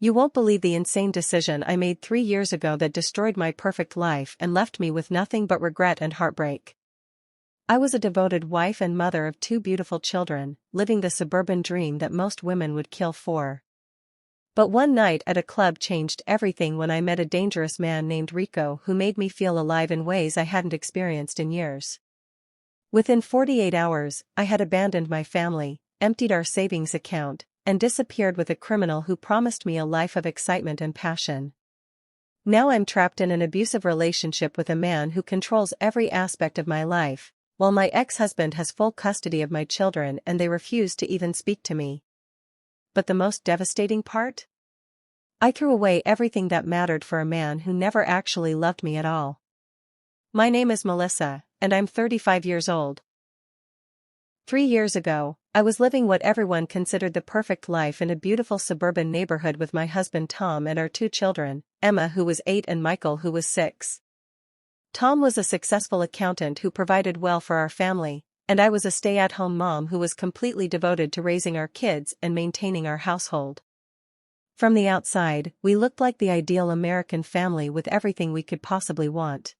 You won't believe the insane decision I made 3 years ago that destroyed my perfect life and left me with nothing but regret and heartbreak. I was a devoted wife and mother of 2 beautiful children, living the suburban dream that most women would kill for. But one night at a club changed everything when I met a dangerous man named Rico who made me feel alive in ways I hadn't experienced in years. Within 48 hours, I had abandoned my family, emptied our savings account, and disappeared with a criminal who promised me a life of excitement and passion. Now I'm trapped in an abusive relationship with a man who controls every aspect of my life, while my ex-husband has full custody of my children and they refuse to even speak to me. But the most devastating part? I threw away everything that mattered for a man who never actually loved me at all. My name is Melissa, and I'm 35 years old. 3 years ago, I was living what everyone considered the perfect life in a beautiful suburban neighborhood with my husband Tom and our 2 children, Emma who was 8 and Michael who was 6. Tom was a successful accountant who provided well for our family, and I was a stay-at-home mom who was completely devoted to raising our kids and maintaining our household. From the outside, we looked like the ideal American family with everything we could possibly want.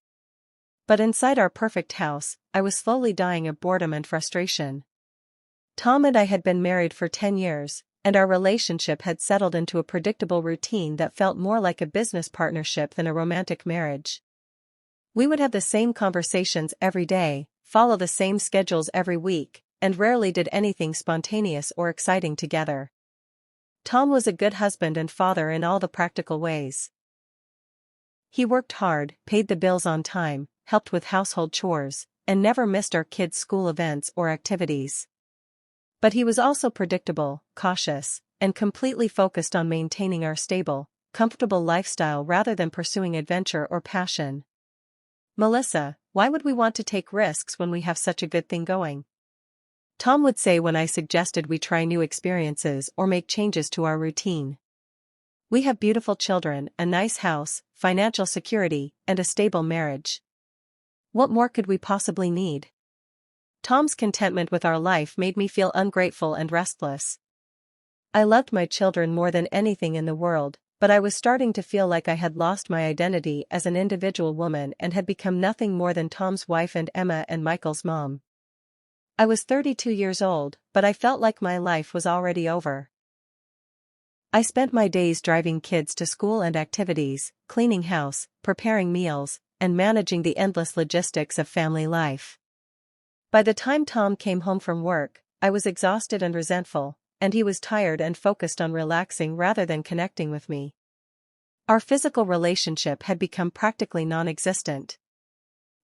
But inside our perfect house, I was slowly dying of boredom and frustration. Tom and I had been married for 10 years, and our relationship had settled into a predictable routine that felt more like a business partnership than a romantic marriage. We would have the same conversations every day, follow the same schedules every week, and rarely did anything spontaneous or exciting together. Tom was a good husband and father in all the practical ways. He worked hard, paid the bills on time, helped with household chores, and never missed our kids' school events or activities. But he was also predictable, cautious, and completely focused on maintaining our stable, comfortable lifestyle rather than pursuing adventure or passion. Melissa, why would we want to take risks when we have such a good thing going? Tom would say when I suggested we try new experiences or make changes to our routine. We have beautiful children, a nice house, financial security, and a stable marriage. What more could we possibly need? Tom's contentment with our life made me feel ungrateful and restless. I loved my children more than anything in the world, but I was starting to feel like I had lost my identity as an individual woman and had become nothing more than Tom's wife and Emma and Michael's mom. I was 32 years old, but I felt like my life was already over. I spent my days driving kids to school and activities, cleaning house, preparing meals, and managing the endless logistics of family life. By the time Tom came home from work, I was exhausted and resentful, and he was tired and focused on relaxing rather than connecting with me. Our physical relationship had become practically non-existent.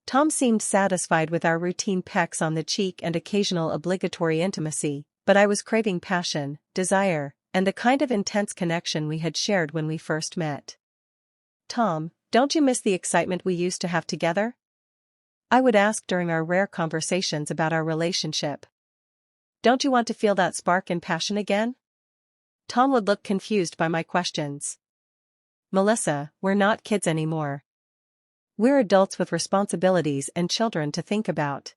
Tom seemed satisfied with our routine pecks on the cheek and occasional obligatory intimacy, but I was craving passion, desire, and the kind of intense connection we had shared when we first met. Tom, don't you miss the excitement we used to have together? I would ask during our rare conversations about our relationship. Don't you want to feel that spark and passion again? Tom would look confused by my questions. Melissa, we're not kids anymore. We're adults with responsibilities and children to think about.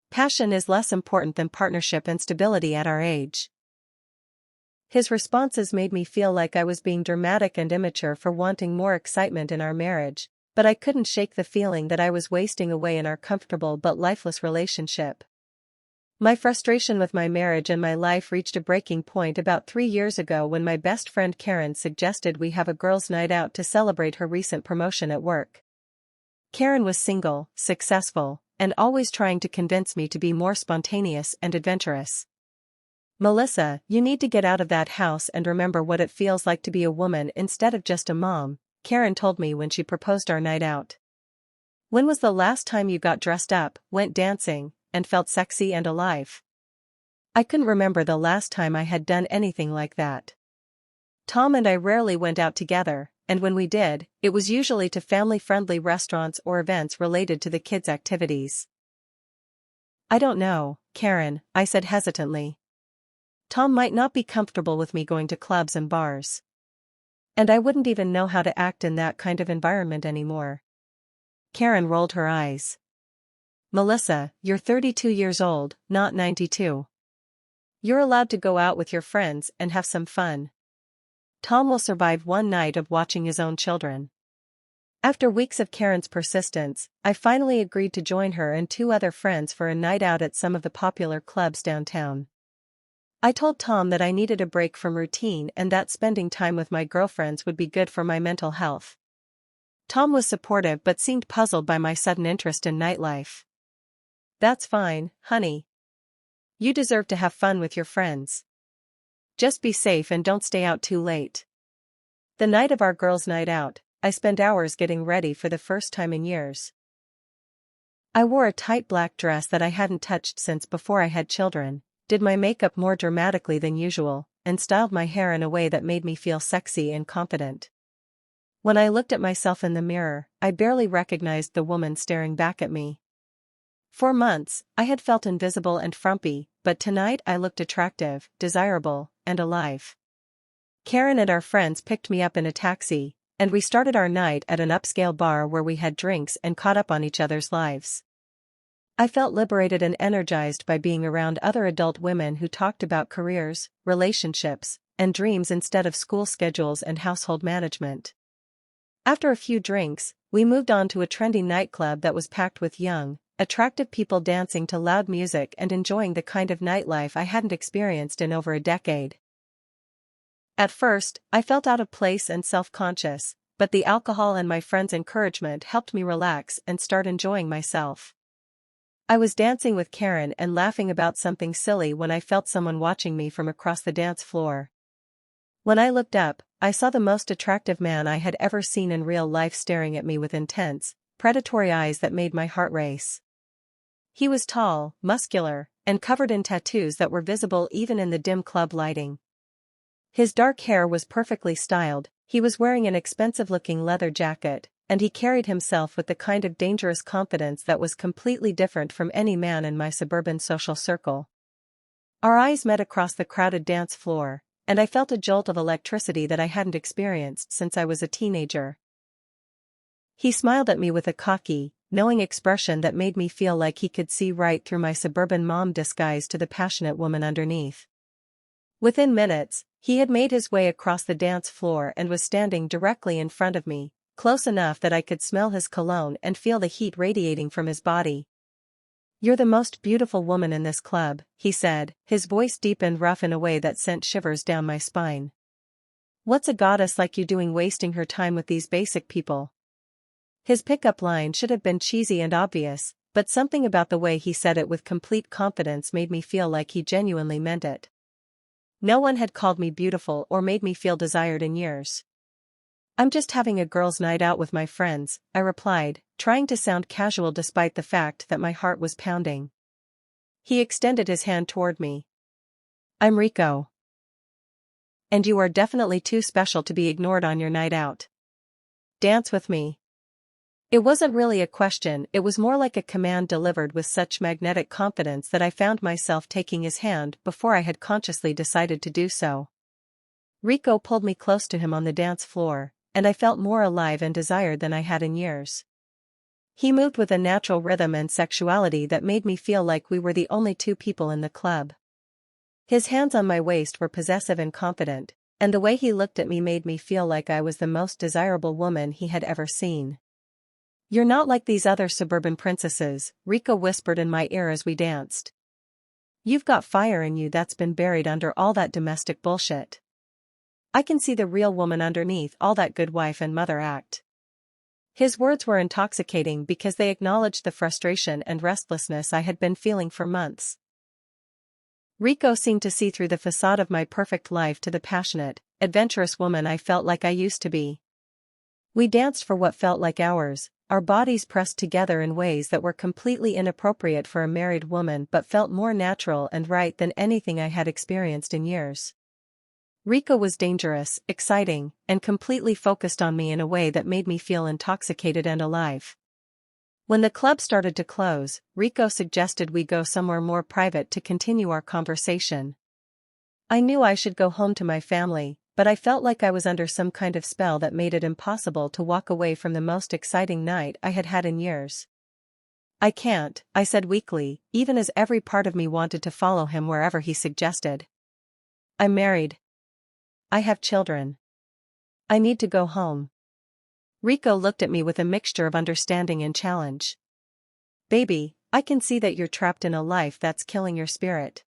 Passion is less important than partnership and stability at our age. His responses made me feel like I was being dramatic and immature for wanting more excitement in our marriage, but I couldn't shake the feeling that I was wasting away in our comfortable but lifeless relationship. My frustration with my marriage and my life reached a breaking point about 3 years ago when my best friend Karen suggested we have a girls' night out to celebrate her recent promotion at work. Karen was single, successful, and always trying to convince me to be more spontaneous and adventurous. Melissa, you need to get out of that house and remember what it feels like to be a woman instead of just a mom, Karen told me when she proposed our night out. When was the last time you got dressed up, went dancing, and felt sexy and alive? I couldn't remember the last time I had done anything like that. Tom and I rarely went out together, and when we did, it was usually to family-friendly restaurants or events related to the kids' activities. I don't know, Karen, I said hesitantly. Tom might not be comfortable with me going to clubs and bars. And I wouldn't even know how to act in that kind of environment anymore. Karen rolled her eyes. Melissa, you're 32 years old, not 92. You're allowed to go out with your friends and have some fun. Tom will survive one night of watching his own children. After weeks of Karen's persistence, I finally agreed to join her and two other friends for a night out at some of the popular clubs downtown. I told Tom that I needed a break from routine and that spending time with my girlfriends would be good for my mental health. Tom was supportive but seemed puzzled by my sudden interest in nightlife. "That's fine, honey. You deserve to have fun with your friends. Just be safe and don't stay out too late." The night of our girls' night out, I spent hours getting ready for the first time in years. I wore a tight black dress that I hadn't touched since before I had children, did my makeup more dramatically than usual, and styled my hair in a way that made me feel sexy and confident. When I looked at myself in the mirror, I barely recognized the woman staring back at me. For months, I had felt invisible and frumpy, but tonight I looked attractive, desirable, and alive. Karen and our friends picked me up in a taxi, and we started our night at an upscale bar where we had drinks and caught up on each other's lives. I felt liberated and energized by being around other adult women who talked about careers, relationships, and dreams instead of school schedules and household management. After a few drinks, we moved on to a trendy nightclub that was packed with young, attractive people dancing to loud music and enjoying the kind of nightlife I hadn't experienced in over a decade. At first, I felt out of place and self-conscious, but the alcohol and my friends' encouragement helped me relax and start enjoying myself. I was dancing with Karen and laughing about something silly when I felt someone watching me from across the dance floor. When I looked up, I saw the most attractive man I had ever seen in real life staring at me with intense, predatory eyes that made my heart race. He was tall, muscular, and covered in tattoos that were visible even in the dim club lighting. His dark hair was perfectly styled, he was wearing an expensive-looking leather jacket, and he carried himself with the kind of dangerous confidence that was completely different from any man in my suburban social circle. Our eyes met across the crowded dance floor, and I felt a jolt of electricity that I hadn't experienced since I was a teenager. He smiled at me with a cocky, knowing expression that made me feel like he could see right through my suburban mom disguise to the passionate woman underneath. Within minutes, he had made his way across the dance floor and was standing directly in front of me, close enough that I could smell his cologne and feel the heat radiating from his body. "You're the most beautiful woman in this club," he said, his voice deep and rough in a way that sent shivers down my spine. "What's a goddess like you doing wasting her time with these basic people?" His pickup line should have been cheesy and obvious, but something about the way he said it with complete confidence made me feel like he genuinely meant it. No one had called me beautiful or made me feel desired in years. "I'm just having a girls' night out with my friends," I replied, trying to sound casual despite the fact that my heart was pounding. He extended his hand toward me. "I'm Rico. And you are definitely too special to be ignored on your night out. Dance with me." It wasn't really a question, it was more like a command delivered with such magnetic confidence that I found myself taking his hand before I had consciously decided to do so. Rico pulled me close to him on the dance floor, and I felt more alive and desired than I had in years. He moved with a natural rhythm and sexuality that made me feel like we were the only two people in the club. His hands on my waist were possessive and confident, and the way he looked at me made me feel like I was the most desirable woman he had ever seen. "You're not like these other suburban princesses," Rico whispered in my ear as we danced. "You've got fire in you that's been buried under all that domestic bullshit. I can see the real woman underneath all that good wife and mother act." His words were intoxicating because they acknowledged the frustration and restlessness I had been feeling for months. Rico seemed to see through the facade of my perfect life to the passionate, adventurous woman I felt like I used to be. We danced for what felt like hours, our bodies pressed together in ways that were completely inappropriate for a married woman but felt more natural and right than anything I had experienced in years. Rico was dangerous, exciting, and completely focused on me in a way that made me feel intoxicated and alive. When the club started to close, Rico suggested we go somewhere more private to continue our conversation. I knew I should go home to my family, but I felt like I was under some kind of spell that made it impossible to walk away from the most exciting night I had had in years. "I can't," I said weakly, even as every part of me wanted to follow him wherever he suggested. "I'm married. I have children." I need to go home. Rico looked at me with a mixture of understanding and challenge. Baby, I can see that you're trapped in a life that's killing your spirit.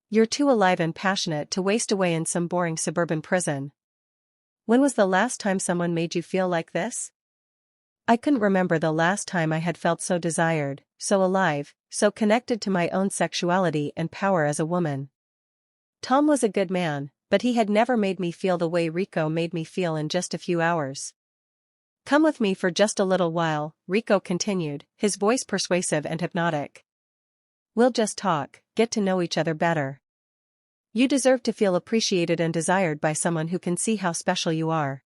You're too alive and passionate to waste away in some boring suburban prison. When was the last time someone made you feel like this? I couldn't remember the last time I had felt so desired, so alive, so connected to my own sexuality and power as a woman. Tom was a good man, but he had never made me feel the way Rico made me feel in just a few hours. Come with me for just a little while, Rico continued, his voice persuasive and hypnotic. We'll just talk, get to know each other better. You deserve to feel appreciated and desired by someone who can see how special you are.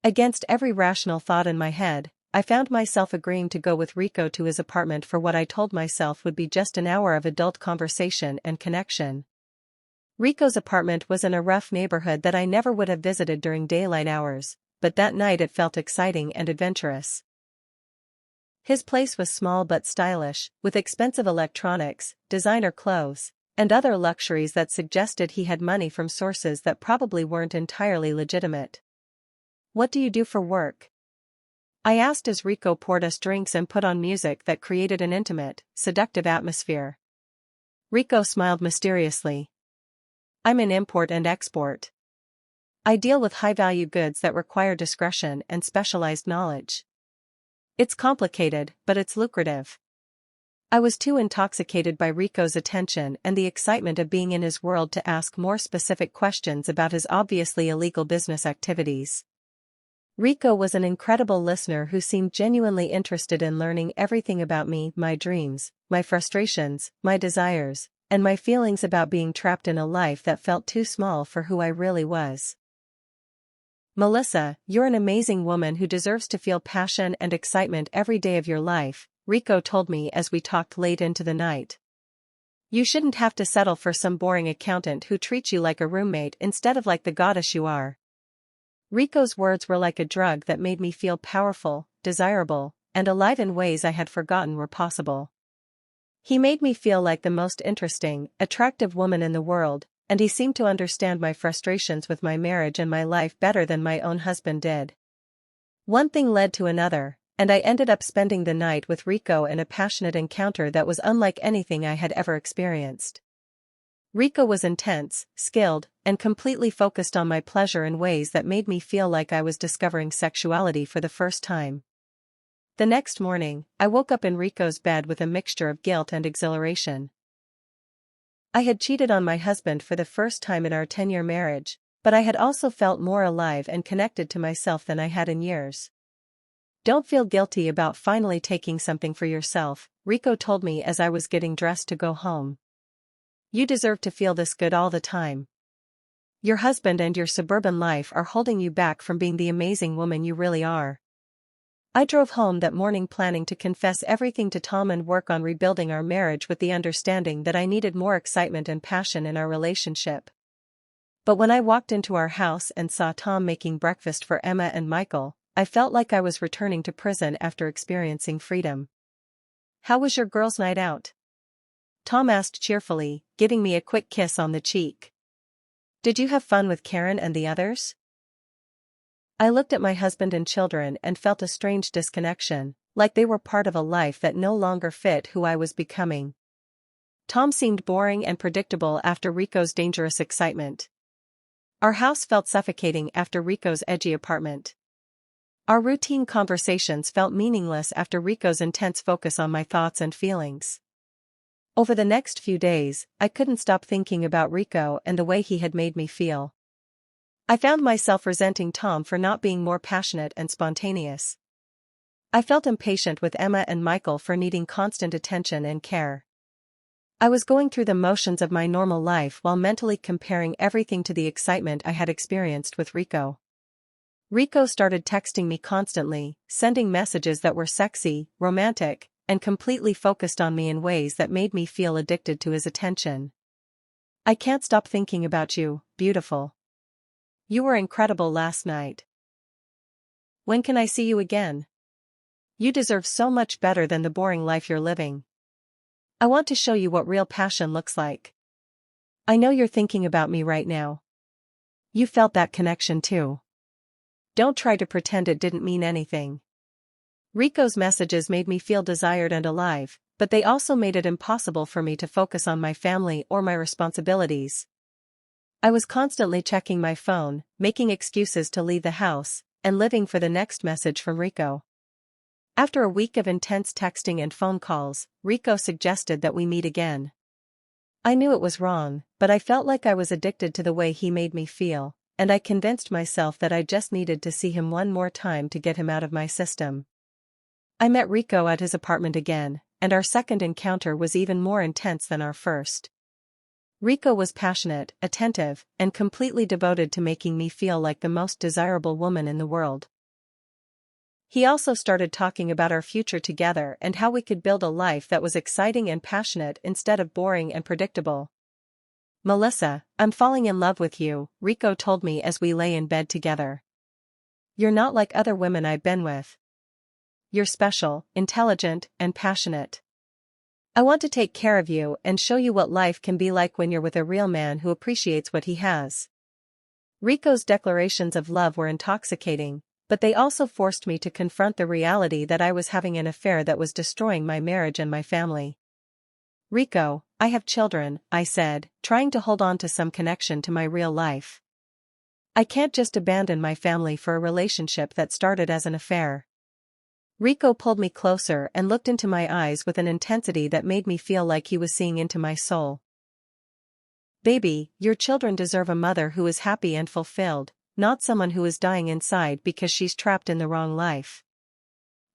Against every rational thought in my head, I found myself agreeing to go with Rico to his apartment for what I told myself would be just an hour of adult conversation and connection. Rico's apartment was in a rough neighborhood that I never would have visited during daylight hours, but that night it felt exciting and adventurous. His place was small but stylish, with expensive electronics, designer clothes, and other luxuries that suggested he had money from sources that probably weren't entirely legitimate. What do you do for work? I asked as Rico poured us drinks and put on music that created an intimate, seductive atmosphere. Rico smiled mysteriously. I'm in import and export. I deal with high-value goods that require discretion and specialized knowledge. It's complicated, but it's lucrative. I was too intoxicated by Rico's attention and the excitement of being in his world to ask more specific questions about his obviously illegal business activities. Rico was an incredible listener who seemed genuinely interested in learning everything about me, my dreams, my frustrations, my desires, and my feelings about being trapped in a life that felt too small for who I really was. Melissa, you're an amazing woman who deserves to feel passion and excitement every day of your life, Rico told me as we talked late into the night. You shouldn't have to settle for some boring accountant who treats you like a roommate instead of like the goddess you are. Rico's words were like a drug that made me feel powerful, desirable, and alive in ways I had forgotten were possible. He made me feel like the most interesting, attractive woman in the world, and he seemed to understand my frustrations with my marriage and my life better than my own husband did. One thing led to another, and I ended up spending the night with Rico in a passionate encounter that was unlike anything I had ever experienced. Rico was intense, skilled, and completely focused on my pleasure in ways that made me feel like I was discovering sexuality for the first time. The next morning, I woke up in Rico's bed with a mixture of guilt and exhilaration. I had cheated on my husband for the first time in our 10-year marriage, but I had also felt more alive and connected to myself than I had in years. Don't feel guilty about finally taking something for yourself, Rico told me as I was getting dressed to go home. You deserve to feel this good all the time. Your husband and your suburban life are holding you back from being the amazing woman you really are. I drove home that morning planning to confess everything to Tom and work on rebuilding our marriage with the understanding that I needed more excitement and passion in our relationship. But when I walked into our house and saw Tom making breakfast for Emma and Michael, I felt like I was returning to prison after experiencing freedom. How was your girls' night out? Tom asked cheerfully, giving me a quick kiss on the cheek. Did you have fun with Karen and the others? I looked at my husband and children and felt a strange disconnection, like they were part of a life that no longer fit who I was becoming. Tom seemed boring and predictable after Rico's dangerous excitement. Our house felt suffocating after Rico's edgy apartment. Our routine conversations felt meaningless after Rico's intense focus on my thoughts and feelings. Over the next few days, I couldn't stop thinking about Rico and the way he had made me feel. I found myself resenting Tom for not being more passionate and spontaneous. I felt impatient with Emma and Michael for needing constant attention and care. I was going through the motions of my normal life while mentally comparing everything to the excitement I had experienced with Rico. Rico started texting me constantly, sending messages that were sexy, romantic, and completely focused on me in ways that made me feel addicted to his attention. I can't stop thinking about you, beautiful. You were incredible last night. When can I see you again? You deserve so much better than the boring life you're living. I want to show you what real passion looks like. I know you're thinking about me right now. You felt that connection too. Don't try to pretend it didn't mean anything. Rico's messages made me feel desired and alive, but they also made it impossible for me to focus on my family or my responsibilities. I was constantly checking my phone, making excuses to leave the house, and living for the next message from Rico. After a week of intense texting and phone calls, Rico suggested that we meet again. I knew it was wrong, but I felt like I was addicted to the way he made me feel, and I convinced myself that I just needed to see him one more time to get him out of my system. I met Rico at his apartment again, and our second encounter was even more intense than our first. Rico was passionate, attentive, and completely devoted to making me feel like the most desirable woman in the world. He also started talking about our future together and how we could build a life that was exciting and passionate instead of boring and predictable. "Melissa, I'm falling in love with you," Rico told me as we lay in bed together. "You're not like other women I've been with. You're special, intelligent, and passionate. I want to take care of you and show you what life can be like when you're with a real man who appreciates what he has." Rico's declarations of love were intoxicating, but they also forced me to confront the reality that I was having an affair that was destroying my marriage and my family. "Rico, I have children," I said, trying to hold on to some connection to my real life. "I can't just abandon my family for a relationship that started as an affair." Rico pulled me closer and looked into my eyes with an intensity that made me feel like he was seeing into my soul. "Baby, your children deserve a mother who is happy and fulfilled, not someone who is dying inside because she's trapped in the wrong life.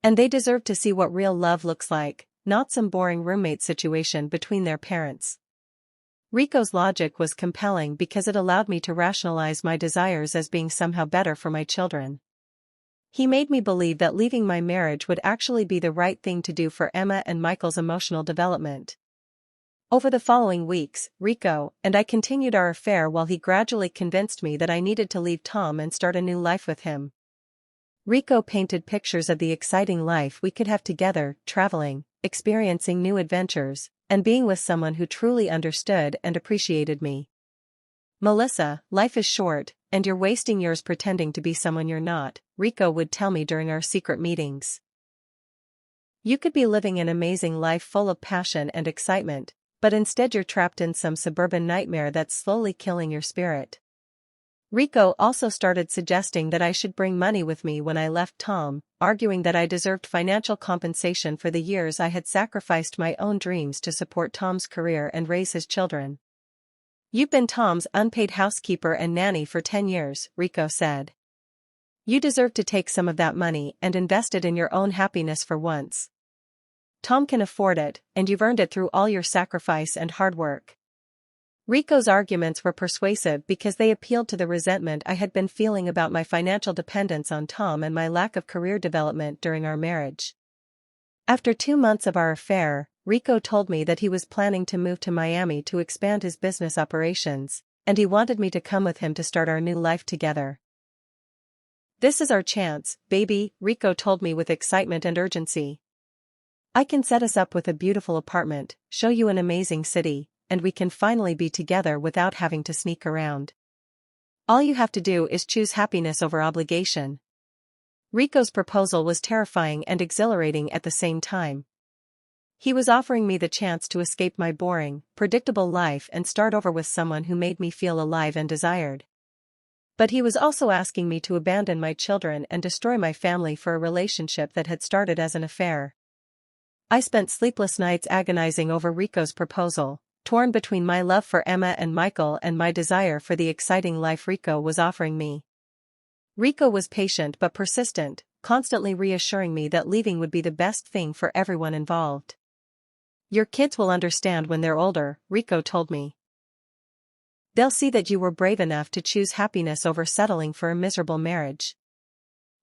And they deserve to see what real love looks like, not some boring roommate situation between their parents." Rico's logic was compelling because it allowed me to rationalize my desires as being somehow better for my children. He made me believe that leaving my marriage would actually be the right thing to do for Emma and Michael's emotional development. Over the following weeks, Rico and I continued our affair while he gradually convinced me that I needed to leave Tom and start a new life with him. Rico painted pictures of the exciting life we could have together, traveling, experiencing new adventures, and being with someone who truly understood and appreciated me. "Melissa, life is short, and you're wasting yours pretending to be someone you're not," Rico would tell me during our secret meetings. "You could be living an amazing life full of passion and excitement, but instead you're trapped in some suburban nightmare that's slowly killing your spirit." Rico also started suggesting that I should bring money with me when I left Tom, arguing that I deserved financial compensation for the years I had sacrificed my own dreams to support Tom's career and raise his children. "You've been Tom's unpaid housekeeper and nanny for 10 years, Rico said. "You deserve to take some of that money and invest it in your own happiness for once. Tom can afford it, and you've earned it through all your sacrifice and hard work." Rico's arguments were persuasive because they appealed to the resentment I had been feeling about my financial dependence on Tom and my lack of career development during our marriage. After 2 months of our affair, Rico told me that he was planning to move to Miami to expand his business operations, and he wanted me to come with him to start our new life together. "This is our chance, baby," Rico told me with excitement and urgency. "I can set us up with a beautiful apartment, show you an amazing city, and we can finally be together without having to sneak around. All you have to do is choose happiness over obligation." Rico's proposal was terrifying and exhilarating at the same time. He was offering me the chance to escape my boring, predictable life and start over with someone who made me feel alive and desired. But he was also asking me to abandon my children and destroy my family for a relationship that had started as an affair. I spent sleepless nights agonizing over Rico's proposal, torn between my love for Emma and Michael and my desire for the exciting life Rico was offering me. Rico was patient but persistent, constantly reassuring me that leaving would be the best thing for everyone involved. "Your kids will understand when they're older," Rico told me. "They'll see that you were brave enough to choose happiness over settling for a miserable marriage.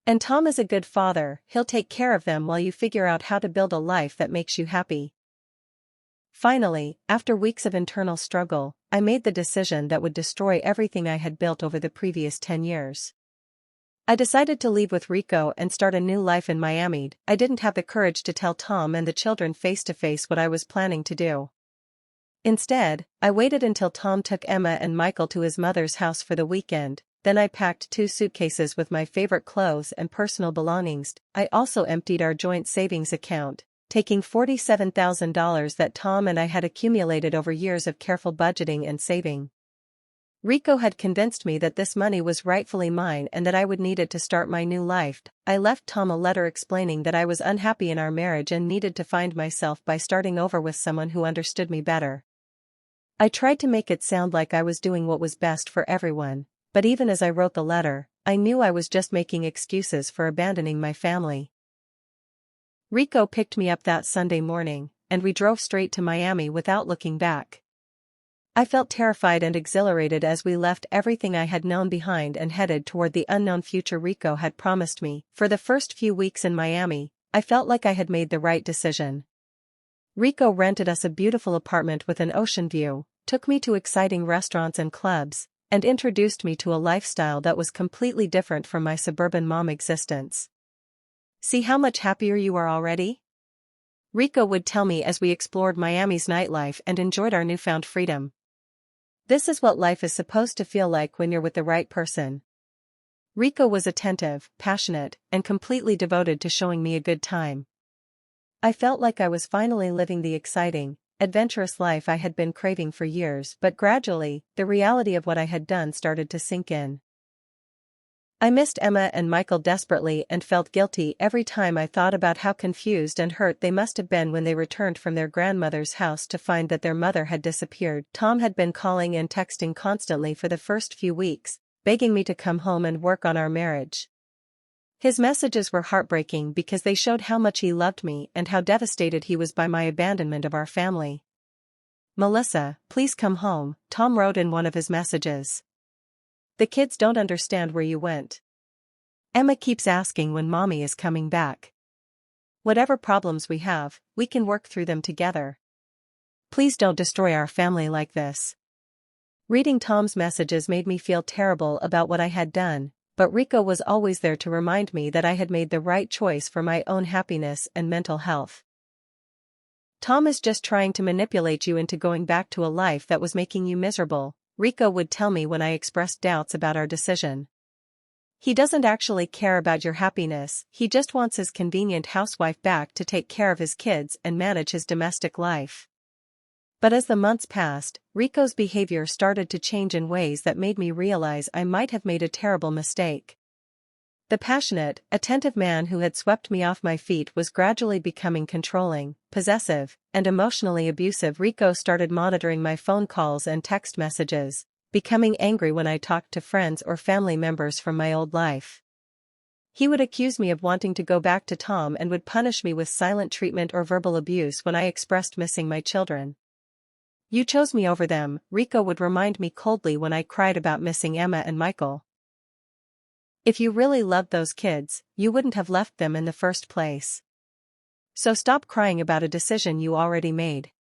And Tom is a good father, he'll take care of them while you figure out how to build a life that makes you happy." Finally, after weeks of internal struggle, I made the decision that would destroy everything I had built over the previous 10 years. I decided to leave with Rico and start a new life in Miami. I didn't have the courage to tell Tom and the children face to face what I was planning to do. Instead, I waited until Tom took Emma and Michael to his mother's house for the weekend, then I packed 2 suitcases with my favorite clothes and personal belongings. I also emptied our joint savings account, taking $47,000 that Tom and I had accumulated over years of careful budgeting and saving. Rico had convinced me that this money was rightfully mine and that I would need it to start my new life. I left Tom a letter explaining that I was unhappy in our marriage and needed to find myself by starting over with someone who understood me better. I tried to make it sound like I was doing what was best for everyone, but even as I wrote the letter, I knew I was just making excuses for abandoning my family. Rico picked me up that Sunday morning, and we drove straight to Miami without looking back. I felt terrified and exhilarated as we left everything I had known behind and headed toward the unknown future Rico had promised me. For the first few weeks in Miami, I felt like I had made the right decision. Rico rented us a beautiful apartment with an ocean view, took me to exciting restaurants and clubs, and introduced me to a lifestyle that was completely different from my suburban mom existence. "See how much happier you are already?" Rico would tell me as we explored Miami's nightlife and enjoyed our newfound freedom. "This is what life is supposed to feel like when you're with the right person." Rico was attentive, passionate, and completely devoted to showing me a good time. I felt like I was finally living the exciting, adventurous life I had been craving for years, but gradually, the reality of what I had done started to sink in. I missed Emma and Michael desperately and felt guilty every time I thought about how confused and hurt they must have been when they returned from their grandmother's house to find that their mother had disappeared. Tom had been calling and texting constantly for the first few weeks, begging me to come home and work on our marriage. His messages were heartbreaking because they showed how much he loved me and how devastated he was by my abandonment of our family. "Melissa, please come home," Tom wrote in one of his messages. "The kids don't understand where you went. Emma keeps asking when mommy is coming back. Whatever problems we have, we can work through them together. Please don't destroy our family like this." Reading Tom's messages made me feel terrible about what I had done, but Rico was always there to remind me that I had made the right choice for my own happiness and mental health. "Tom is just trying to manipulate you into going back to a life that was making you miserable," Rico would tell me when I expressed doubts about our decision. "He doesn't actually care about your happiness, he just wants his convenient housewife back to take care of his kids and manage his domestic life." But as the months passed, Rico's behavior started to change in ways that made me realize I might have made a terrible mistake. The passionate, attentive man who had swept me off my feet was gradually becoming controlling, possessive, and emotionally abusive. Rico started monitoring my phone calls and text messages, becoming angry when I talked to friends or family members from my old life. He would accuse me of wanting to go back to Tom and would punish me with silent treatment or verbal abuse when I expressed missing my children. "You chose me over them," Rico would remind me coldly when I cried about missing Emma and Michael. "If you really loved those kids, you wouldn't have left them in the first place. So stop crying about a decision you already made."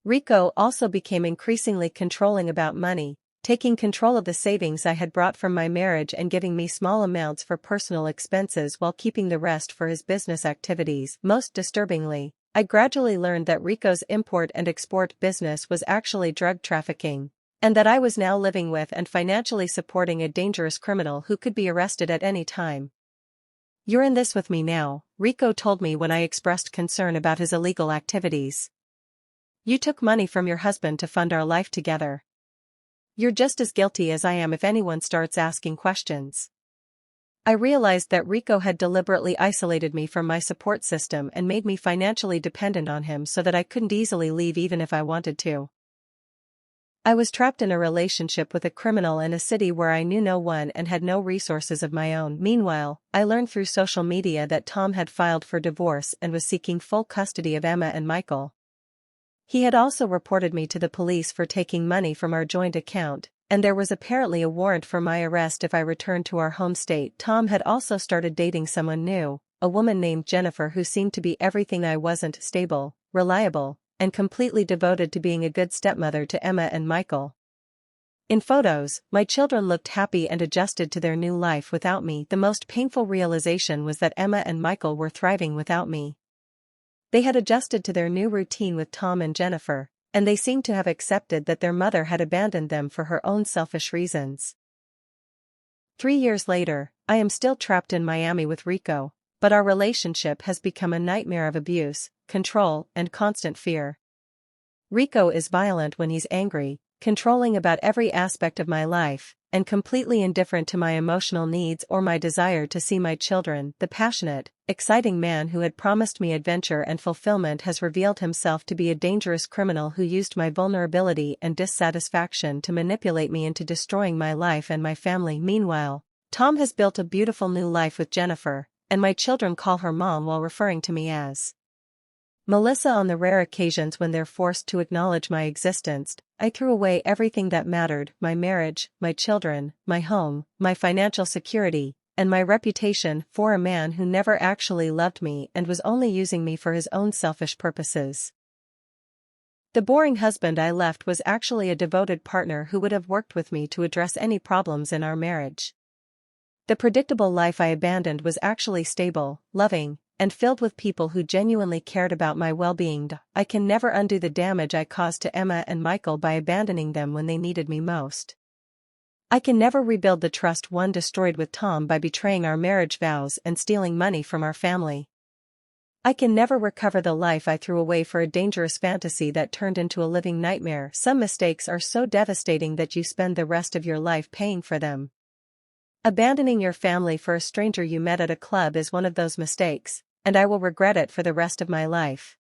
Rico also became increasingly controlling about money, taking control of the savings I had brought from my marriage and giving me small amounts for personal expenses while keeping the rest for his business activities. Most disturbingly, I gradually learned that Rico's import and export business was actually drug trafficking, and that I was now living with and financially supporting a dangerous criminal who could be arrested at any time. "You're in this with me now," Rico told me when I expressed concern about his illegal activities. "You took money from your husband to fund our life together. You're just as guilty as I am if anyone starts asking questions." I realized that Rico had deliberately isolated me from my support system and made me financially dependent on him so that I couldn't easily leave even if I wanted to. I was trapped in a relationship with a criminal in a city where I knew no one and had no resources of my own. Meanwhile, I learned through social media that Tom had filed for divorce and was seeking full custody of Emma and Michael. He had also reported me to the police for taking money from our joint account, and there was apparently a warrant for my arrest if I returned to our home state. Tom had also started dating someone new, a woman named Jennifer who seemed to be everything I wasn't: stable, reliable, and completely devoted to being a good stepmother to Emma and Michael. In photos, my children looked happy and adjusted to their new life without me. The most painful realization was that Emma and Michael were thriving without me. They had adjusted to their new routine with Tom and Jennifer, and they seemed to have accepted that their mother had abandoned them for her own selfish reasons. 3 years later, I am still trapped in Miami with Rico, but our relationship has become a nightmare of abuse, control, and constant fear. Rico is violent when he's angry, controlling about every aspect of my life, and completely indifferent to my emotional needs or my desire to see my children. The passionate, exciting man who had promised me adventure and fulfillment has revealed himself to be a dangerous criminal who used my vulnerability and dissatisfaction to manipulate me into destroying my life and my family. Meanwhile, Tom has built a beautiful new life with Jennifer, and my children call her mom while referring to me as Melissa. On the rare occasions when they're forced to acknowledge my existence, I threw away everything that mattered: my marriage, my children, my home, my financial security, and my reputation, for a man who never actually loved me and was only using me for his own selfish purposes. The boring husband I left was actually a devoted partner who would have worked with me to address any problems in our marriage. The predictable life I abandoned was actually stable, loving, and filled with people who genuinely cared about my well-being. I can never undo the damage I caused to Emma and Michael by abandoning them when they needed me most. I can never rebuild the trust one destroyed with Tom by betraying our marriage vows and stealing money from our family. I can never recover the life I threw away for a dangerous fantasy that turned into a living nightmare. Some mistakes are so devastating that you spend the rest of your life paying for them. Abandoning your family for a stranger you met at a club is one of those mistakes, and I will regret it for the rest of my life.